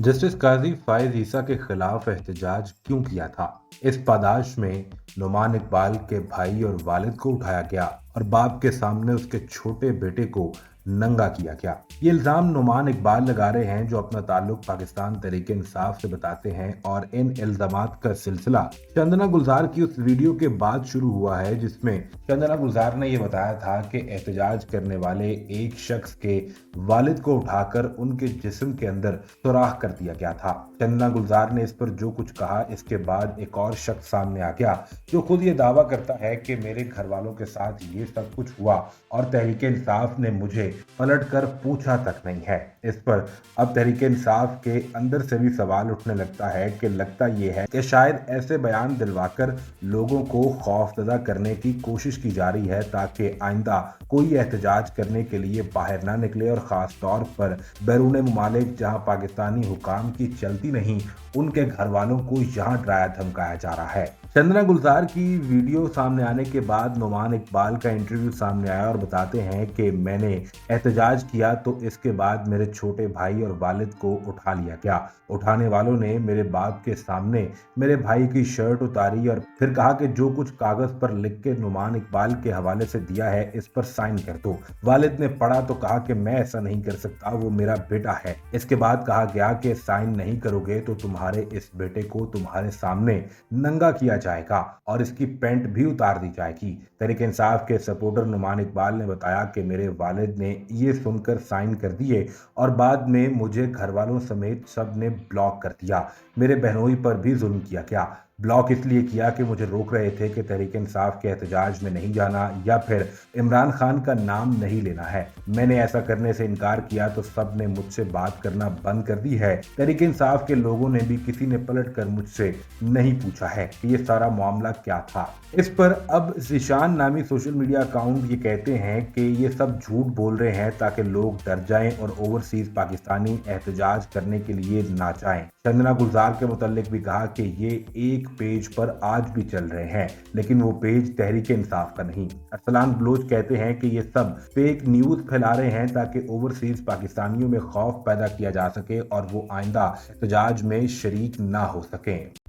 Justice काजी फाइज ईसा के खिलाफ एहतजाज क्यों किया था? इस पादाश में नुमान इकबाल के भाई और वालिद को उठाया गया और बाप के सामने उसके छोटे बेटे को नंगा किया गया। ये इल्जाम नुमान इकबाल लगा रहे हैं, जो अपना ताल्लुक पाकिस्तान तहरीक इंसाफ से बताते हैं। और इन इल्जामात का सिलसिला चंदना गुलजार की उस वीडियो के बाद शुरू हुआ है जिसमें चंदना गुलजार ने यह बताया था कि एहतजाज करने वाले एक शख्स के वालिद को उठाकर उनके जिस्म के अंदर सुराख कर दिया गया था। चंदना गुलजार ने इस पर जो कुछ कहा, इसके बाद एक और शख्स सामने आ गया जो खुद ये दावा करता है कि मेरे घर वालों के साथ ये सब कुछ हुआ और तहरीक इंसाफ ने मुझे पलट कर पूछा तक नहीं है। इस पर अब तहरीक इंसाफ के अंदर से भी सवाल उठने लगता है कि लगता ये है कि शायद ऐसे बयान दिलवाकर लोगों को खौफजदा करने की कोशिश की जा रही है ताकि आइंदा कोई एहतजाज करने के लिए बाहर ना निकले, और खास तौर पर बैरून मुमालिक जहां पाकिस्तानी हुकाम की चलती नहीं, उनके घर वालों को यहाँ डराया धमकाया जा रहा है। चंदना गुलजार की वीडियो सामने आने के बाद नुमान इकबाल का इंटरव्यू सामने आया और बताते हैं कि मैंने एहतजाज किया तो इसके बाद मेरे छोटे भाई और वालिद को उठा लिया गया। उठाने वालों ने मेरे बाप के सामने मेरे भाई की शर्ट उतारी और फिर कहा कि जो कुछ कागज पर लिख के नुमान इकबाल के हवाले से दिया है इस पर साइन कर दो। वालिद ने पढ़ा तो कहा कि मैं ऐसा नहीं कर सकता, वो मेरा बेटा है। इसके बाद कहा गया कि साइन नहीं करोगे तो तुम्हारे इस बेटे को तुम्हारे सामने नंगा किया जाएगा और इसकी पैंट भी उतार दी जाएगी। तहरीक इंसाफ के सपोर्टर नुमान इकबाल ने बताया कि मेरे वालिद ने ये सुनकर साइन कर दिए और बाद में मुझे घर वालों समेत सब ने ब्लॉक कर दिया। मेरे बहनोई पर भी जुल्म किया गया। ब्लॉक इसलिए किया कि मुझे रोक रहे थे कि तहरीक इंसाफ के एहतजाज में नहीं जाना या फिर इमरान खान का नाम नहीं लेना है। मैंने ऐसा करने से इनकार किया तो सब ने मुझसे बात करना बंद कर दी है। तहरीक इंसाफ के लोगों ने भी किसी ने पलट कर मुझसे नहीं पूछा है कि ये सारा मामला क्या था। इस पर अब जिशान नामी सोशल मीडिया अकाउंट ये कहते हैं कि ये सब झूठ बोल रहे हैं ताकि लोग डर जाएं और ओवरसीज पाकिस्तानी एहतजाज करने के लिए ना जाएं। चंदना गुलजार के मुतालिक भी कहा कि ये एक पेज पर आज भी चल रहे हैं, लेकिन वो पेज तहरीक इंसाफ का नहीं। अरसलान बलोच कहते हैं कि ये सब फेक न्यूज फैला रहे हैं ताकि ओवरसीज पाकिस्तानियों में खौफ पैदा किया जा सके और वो आइंदा एहतजाज में शरीक ना हो सकें।